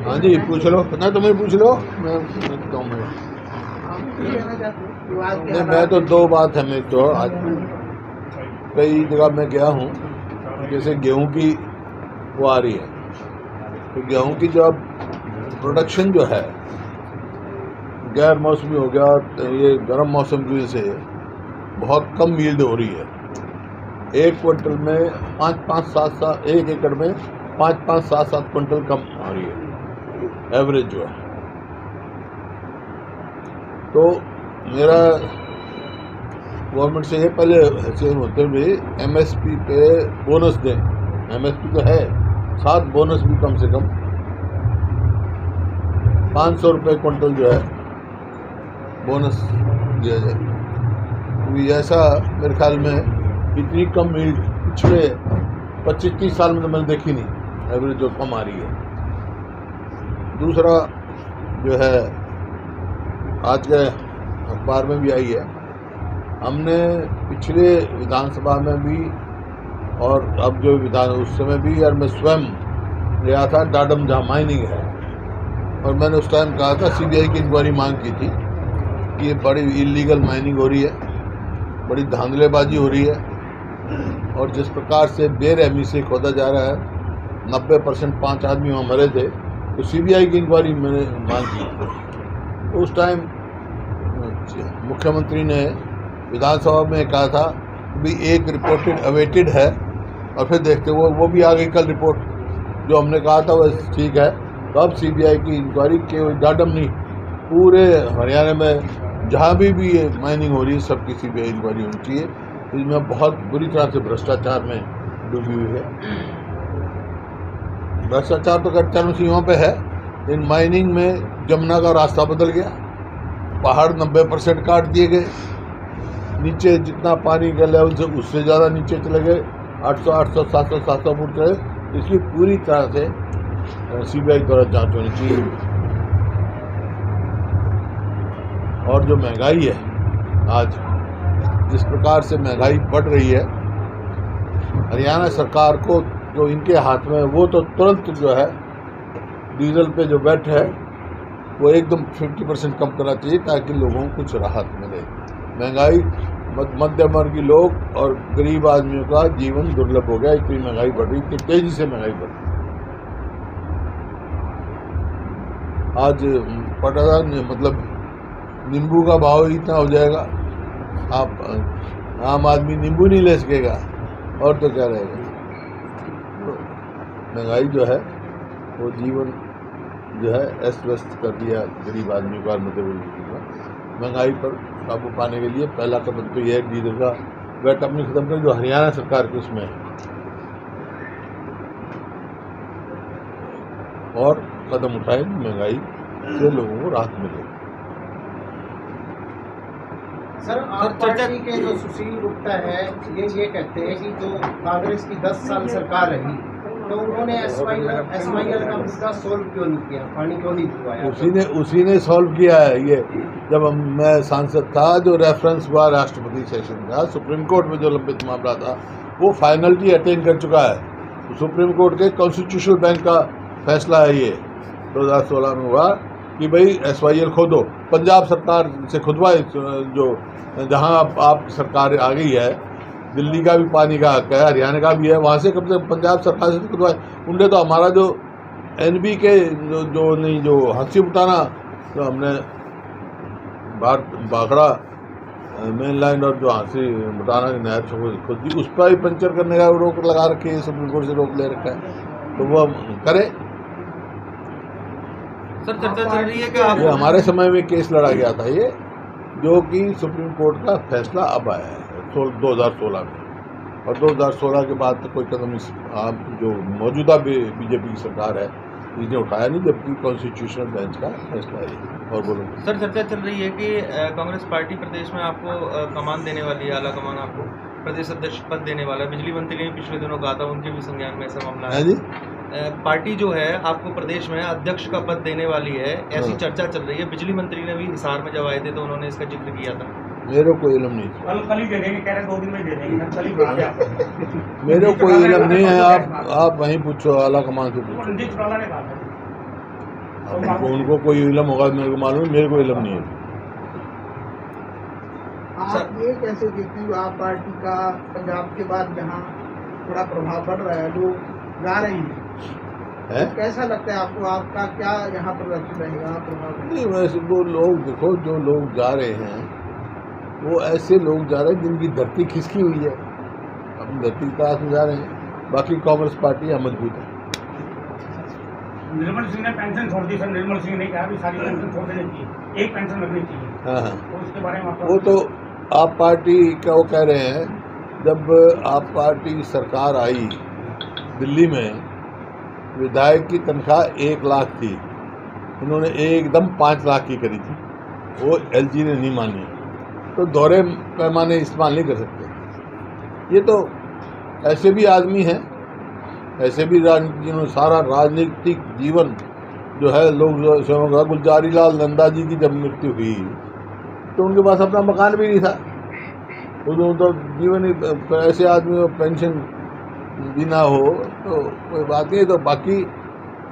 हाँ जी, पूछ लो ना, तुम्हें पूछ लो। मैं नहीं, मैं तो दो बात है मेरी तो आज कई जगह मैं गया हूँ, जैसे गेहूं की वो आ रही है, तो गेहूं की जो अब प्रोडक्शन जो है गैर मौसमी हो गया, ये गर्म मौसम की वजह से बहुत कम यील्ड हो रही है। एक क्विंटल में 5-5, 7-7, एक एकड़ में 5-5, 7-7 क्विंटल कम आ रही है एवरेज जो है। तो मेरा गवर्नमेंट से ये पहले हैसियत होते हुए एमएसपी पे बोनस दें। एमएसपी तो है, साथ बोनस भी कम से कम 500 रुपये क्विंटल जो है बोनस दिया जाए। क्योंकि ऐसा मेरे ख्याल में इतनी कम यील्ड पिछले 25-30 साल में तो मैंने देखी नहीं, एवरेज जो कम आ रही है। दूसरा जो है, आज के अखबार में भी आई है, हमने पिछले विधानसभा में भी और अब जो विधान उस समय भी, यार मैं स्वयं गया था डाडम जहाँ माइनिंग है, और मैंने उस टाइम कहा था सीबीआई की इंक्वायरी मांग की थी कि ये बड़ी इलीगल माइनिंग हो रही है, बड़ी धांधलेबाजी हो रही है, और जिस प्रकार से बेरहमी से खोदा जा रहा है, 90% 5 आदमी वहाँ मरे थे, तो सीबीआई की इंक्वायरी मैंने मांग की। उस टाइम मुख्यमंत्री ने विधानसभा में कहा था कि एक रिपोर्टेड अवेटेड है, और फिर देखते वो भी आ गई कल रिपोर्ट, जो हमने कहा था वह ठीक है। तो अब सीबीआई की इंक्वायरी केवल डाडम नहीं, पूरे हरियाणा में जहाँ भी ये माइनिंग हो रही है सबकी सीबीआई इंक्वायरी होनी चाहिए। इसमें बहुत बुरी तरह से भ्रष्टाचार में डूबी हुई है। भ्रष्टाचार तो चरम सीमा पे है। इन माइनिंग में जमुना का रास्ता बदल गया, पहाड़ 90% काट दिए गए, नीचे जितना पानी के लेवल से उससे ज़्यादा नीचे चले गए, 800, 700 फुट चले। इसकी पूरी तरह से सीबीआई द्वारा जांच होनी चाहिए। और जो महंगाई है, आज जिस प्रकार से महंगाई बढ़ रही है, हरियाणा सरकार को जो इनके हाथ में, वो तो तुरंत जो है डीजल पे जो वैट है वो एकदम 50% कम करना चाहिए, ताकि लोगों को कुछ राहत मिले। महंगाई, मध्यम वर्गीय लोग और गरीब आदमियों का जीवन दुर्लभ हो गया, इतनी महंगाई बढ़ रही, इतनी तेजी से महंगाई बढ़ रही। आज पता था, मतलब नींबू का भाव इतना हो जाएगा, आप आम आदमी नींबू नहीं ले सकेगा, और तो क्या रहेगा। महंगाई जो है वो जीवन जो है अस्त व्यस्त कर दिया गरीब आदमी का और मध्यम वर्ग का। महंगाई पर काबू पाने के लिए पहला कदम तो यह है डीजल का वैट अपनी खत्म कर, जो हरियाणा सरकार के उसमें है, और कदम उठाए महंगाई से लोगों को राहत मिले। सर, आप पार्टी के जो सुशील गुप्ता है ये कहते हैं कि जो कांग्रेस की 10 साल सरकार रही, तो उन्होंने एसवाईएल का मुद्दा सोल्व क्यों नहीं किया, पानी क्यों नहीं दिलवाया? उसी ने सॉल्व किया है। ये जब मैं सांसद था, जो रेफरेंस हुआ राष्ट्रपति सेशन का, सुप्रीम कोर्ट में जो लंबित मामला था वो फाइनलिटी अटेन कर चुका है। सुप्रीम कोर्ट के कॉन्स्टिट्यूशनल बेंच का फैसला है ये 2016 में हुआ कि भाई एसवाईएल खोदो। पंजाब सरकार से खुदवाए, जो जहां आप सरकार आ गई है, दिल्ली का भी पानी का हक है, हरियाणा का भी है, वहाँ से कब से पंजाब सरकार से खुदवाए। उनने तो हमारा जो एनबी के जो हंसी उठाना, तो हमने बाखड़ा मेन लाइन और जो हंसी उठाना की नहर खुद दी, उस पर ही पंचर करने का रोक लगा रखी है, सुप्रीम कोर्ट से रोक ले रखा है, तो वो करे। सर, चर्चा चल रही है कि ये हमारे समय में केस लड़ा गया था, ये जो कि सुप्रीम कोर्ट का फैसला अब आया है 2016 में, और 2016 के बाद तो कोई कदम जो मौजूदा बीजेपी की सरकार है इसने उठाया नहीं, जबकि कॉन्स्टिट्यूशनल बेंच का फैसला है। और बोलो सर, चर्चा चल रही है कि कांग्रेस पार्टी प्रदेश में आपको कमान देने वाली है, आला कमान आपको प्रदेश अध्यक्ष पद देने वाला है। बिजली मंत्री ने पिछले दिनों कहा था, उनके भी संज्ञान में ऐसा मामला है। पार्टी जो है आपको प्रदेश में अध्यक्ष का पद देने वाली है, ऐसी चर्चा चल रही है। बिजली मंत्री ने भी हिसार में जब आए थे तो उन्होंने इसका जिक्र किया था। मेरे को इल्म नहीं, कल ही दे देंगे, कह रहे 2 दिन में दे देंगे। मेरे को इल्म नहीं है। आप वहीं पूछो, आला कमान से पूछो। रणजीत चौटाला ने कहा था। अब उनको कोई इलम होगा मेरे को मालूम है, मेरे को इलम नहीं है। आप ये कैसे देखते हैं आप पार्टी का पंजाब के बाद जहाँ थोड़ा प्रभाव बढ़ रहा है, लोग जा रहे हैं, है? तो कैसा लगता है आपको, आपका क्या यहाँ प्रदर्शन रहेगा प्रभाव? नहीं, वैसे वो लोग देखो, जो लोग जा रहे हैं वो ऐसे लोग जा रहे हैं जिनकी धरती खिसकी हुई है, अपनी धरती की तलाश में जा रहे हैं। बाकी कांग्रेस पार्टी यहाँ मजबूत है। निर्मल सिंह ने पेंशन छोड़ दी सर, निर्मल सिंह ने कहा भी सारी पेंशन छोड़ देनी चाहिए, एक पेंशन रखनी चाहिए। हाँ हाँ, तो उसके बारे में आपका वो तो आप पार्टी का वो कह रहे हैं, जब आप पार्टी की सरकार आई दिल्ली में, विधायक की तनख्वाह 1 लाख थी, उन्होंने एकदम 5 लाख की करी थी, वो एलजी ने नहीं मानी। तो दोहरे पैमाने इस्तेमाल नहीं कर सकते। ये तो ऐसे भी आदमी हैं, ऐसे भी राजनीति जिन्होंने सारा राजनीतिक जीवन जो है, लोग जो गुलजारी लाल नंदा जी की जब मृत्यु हुई तो उनके पास अपना मकान भी नहीं था, उनको तो जीवन ही, ऐसे आदमी को पेंशन भी ना हो तो कोई बात नहीं। तो बाकी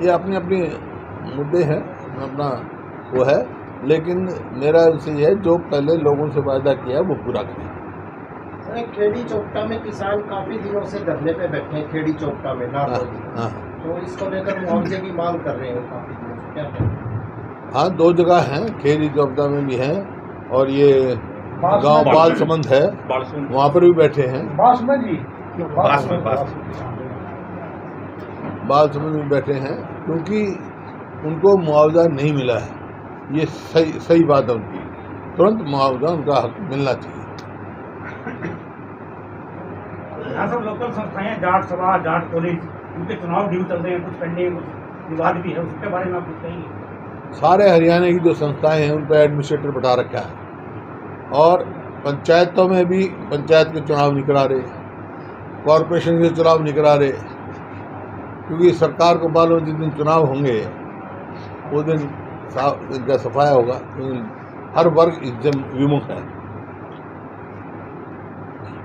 ये अपनी अपनी मुद्दे हैं, अपना वो है, लेकिन मेरा उनसे ये है, जो पहले लोगों से वायदा किया वो पूरा करें। सर, खेड़ी चौपटा में किसान काफी दिनों से धरने पे बैठे हैं, खेड़ी चौपटा में नारनौली में। हाँ तो इसको लेकर मुआवजे की मांग कर रहे हैं काफी दिनों से, क्या करें? हाँ, 2 जगह हैं, खेड़ी चौपटा में भी हैं और ये गांव बालसमंद है, वहाँ पर भी बैठे हैं। बालसमंद में बैठे हैं क्योंकि उनको मुआवजा नहीं मिला है। ये सही बात है उनकी, तुरंत मुआवजा उनका हक मिलना चाहिए। यहाँ सब लोकल संस्थाएं, जाट सभा, जाट कॉलेज, उनके चुनाव ड्यू चल रहे हैं, कुछ पेंडिंग, कुछ विवाद भी है, उसके बारे में आप कुछ कहेंगे? सारे हरियाणा की जो संस्थाएं हैं उन पर एडमिनिस्ट्रेटर बैठा रखा है, और पंचायतों में भी पंचायत के चुनाव नहीं करा रहे, कॉरपोरेशन के चुनाव नहीं करा रहे, क्योंकि सरकार को मालूम जिस दिन चुनाव होंगे उस दिन इनका सफाया होगा। हर वर्ग इससे विमुख है,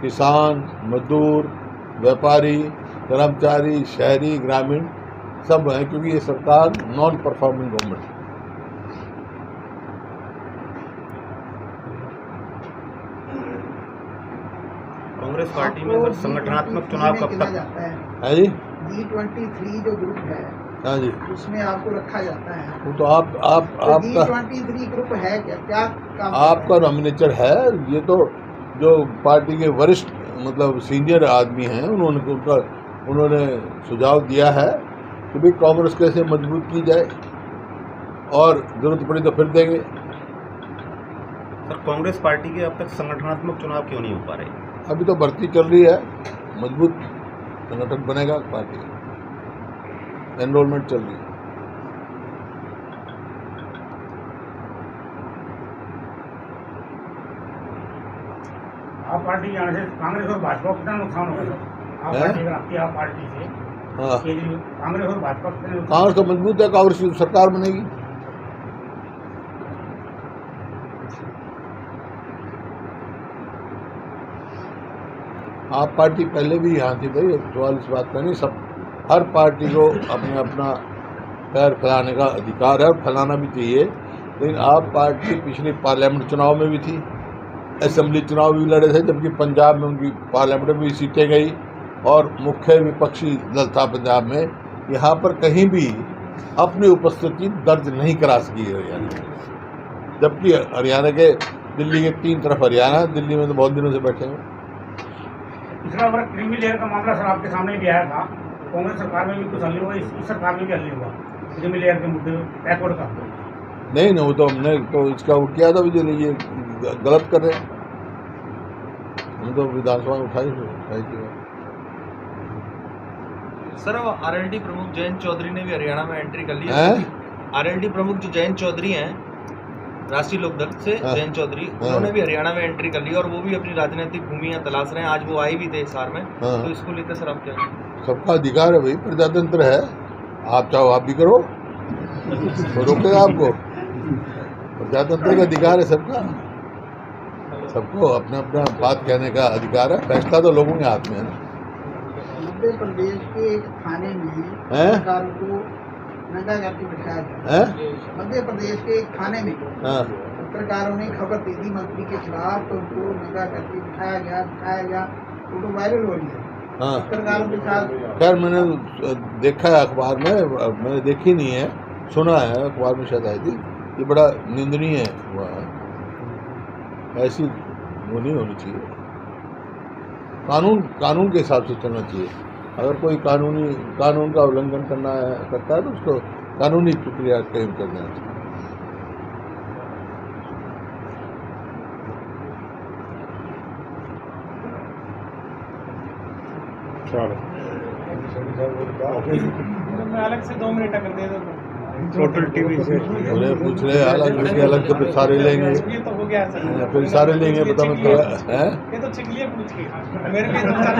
किसान, मजदूर, व्यापारी, कर्मचारी, शहरी, ग्रामीण सब हैं, क्योंकि ये सरकार नॉन परफॉर्मिंग गवर्नमेंट है। कांग्रेस पार्टी में सर संगठनात्मक चुनाव कब तक जाता है? है जी, G23 जो ग्रुप है हाँ जी, उसमें आपको रखा जाता है। वो तो आपका G23 ग्रुप है क्या काम आपका नॉमिनेचर है। ये तो जो पार्टी के वरिष्ठ मतलब सीनियर आदमी हैं, उन्होंने सुझाव दिया है कि भाई कांग्रेस कैसे मजबूत की जाए, और जरूरत पड़ी तो फिर देंगे। सर कांग्रेस पार्टी के अब तक संगठनात्मक चुनाव क्यों नहीं हो पा रहे? अभी तो भर्ती चल रही है, मजबूत संगठन बनेगा पार्टी, एनरोलमेंट चल रही है। आप पार्टी आने से कांग्रेस और भाजपा को कितना नुकसान होगा सर? आप है? पार्टी अगर आपकी आप पार्टी से हाँ, कांग्रेस और भाजपा को कितना नुकसान? कांग्रेस तो मजबूत है, कांग्रेस की सरकार बनेगी। आप पार्टी पहले भी यहाँ थी भाई, सवाल इस बात का नहीं। सब हर पार्टी को अपना अपना पैर फैलाने का अधिकार है, और फैलाना भी चाहिए, लेकिन आप पार्टी पिछले पार्लियामेंट चुनाव में भी थी, असेंबली चुनाव भी लड़े थे, जबकि पंजाब में उनकी पार्लियामेंट में भी सीटें गई और मुख्य विपक्षी दल था पंजाब में। यहाँ पर कहीं भी अपनी उपस्थिति दर्ज नहीं करा सकी हरियाणा, जबकि हरियाणा के दिल्ली के 3 तरफ हरियाणा, दिल्ली में तो बहुत दिनों से बैठे हैं। पिछला बार क्रीमी लेयर का मामला सर आपके सामने भी आया था, कांग्रेस सरकार में भी कुछ हल नहीं हुआ, इस सरकार में भी हल नहीं हुआ क्रीमी लेयर के मुद्दे बैकवर्ड का। नहीं वो तो हमने तो इसका वो किया था, मुझे ये गलत कर रहे हैं, हम तो विधानसभा में उठाई थी। सर वो आरएलडी प्रमुख जयंत चौधरी ने भी हरियाणा में एंट्री कर ली है। हैं? आरएलडी प्रमुख जो जयंत चौधरी हैं, राष्ट्रीय लोकदल से हाँ। जयंत चौधरी, उन्होंने भी हरियाणा में एंट्री कर ली और वो भी अपनी राजनीतिक भूमियां तलाश रहे हैं। आज वो आए भी थे हिसार में, हाँ। तो इसको लेकर सर आप क्या? सबका अधिकार है भाई, प्रजातंत्र है, आप चाहो आप भी करो, तो रोकेगा आपको? प्रजातंत्र का अधिकार है सबका, सबको अपना अपना बात कहने का अधिकार है, फैसला तो लोगों के हाथ में है ना। मध्य प्रदेश के एक थाने में हैं? सरकार को नंगा करके बिठाया गया। हैं? मध्य प्रदेश के एक थाने में हाँ पत्रकारों ने खबर दे दी मंत्री के खिलाफ, तो उनको नंगा करके बिठाया गया, फोटो वायरल हो रही है हाँ। पत्रकारों के साथ। खैर मैंने देखा है अखबार में, मैंने देखी नहीं है, सुना है अखबार में शायद आई थी। ये बड़ा निंदनीय हुआ है, ऐसी वो नहीं होनी चाहिए। कानून के हिसाब से चलना चाहिए। अगर कोई कानून का उल्लंघन करता है तो उसको कानूनी प्रक्रिया क्लेम कर देना चाहिए। मैं अलग से 2 मिनट कर दे दो टोटल टीवी से उन्हें पूछ रहे अलग से फिर सारे लेंगे, ये तो हो गया सर। फिर सारे लेंगे पता मत है। ये तो चिकलिए पूछ के मेरे लिए तो चल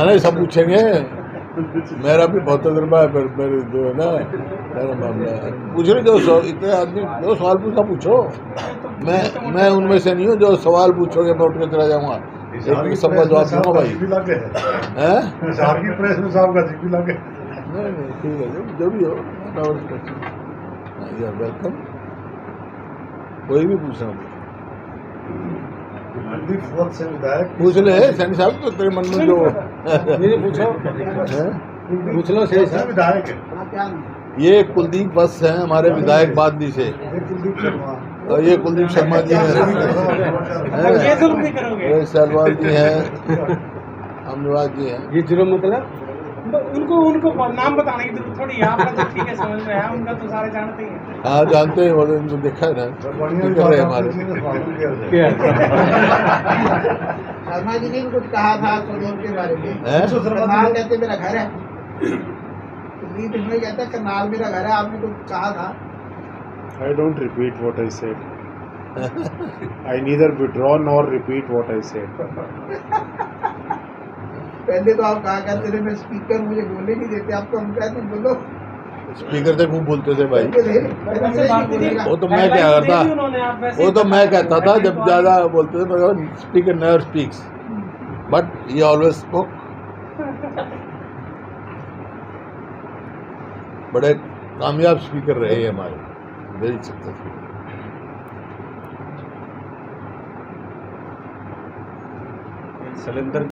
नहीं सब पूछेंगे, मेरा भी बहुत तजुर्बा है, फिर मेरे जो है ना मेरा मामला है। पूछ रहे जो इतने आदमी जो सवाल पूछना पूछो, मैं उनमें से नहीं हूँ जो सवाल पूछोगे मैं उठ के चला जाऊँगा, एक सबका जवाब दूंगा भाई। हैं? प्रेस में साहब का जिक्र लगे। नहीं ठीक है जो भी हो, यार वेलकम, कोई भी पूछना से विधायक पूछ ले सैनी साहब, तो तेरे मन में जो पूछ लो से विधायक है। बड़ा प्यार नहीं। ये कुलदीप बस हैं हमारे विधायक बादली से, कुलदीप शर्मा और ये कुलदीप शर्मा जी हैं, ये जुल्म नहीं करोगे। ये सहलवाल जी हैं, अमनवाज जी हैं। ये जुर्म मतलब उनको नाम बताने की जरूरत थोड़ी है, आपका तो ठीक है समझ में आया, उनका तो सारे जानते ही हैं। हाँ जानते हैं, वो तो इनको देखा है ना, कर रहे हैं हमारे। शर्मा जी ने भी कुछ कहा था सुदीप के बारे में। हैं? करनाल कहते मेरा घर है, सुदीप इसमें कहता करनाल मेरा घर है, आपने कुछ कहा था। I don't repeat what I said. I neither withdraw nor repeat what I said. पहले तो आप कहा करते थे मैं स्पीकर मुझे बोलने नहीं देते, आपको हम कहते बोलो। स्पीकर से खूब बोलते थे भाई, वैसे बात नहीं वो तो मैं क्या करता, वो तो मैं कहता था जब ज्यादा बोलते थे, मगर speaker never speaks but he always spoke. बड़े कामयाब स्पीकर रहे हैं हमारे, वेरी सक्सेसफुल। सलेंदर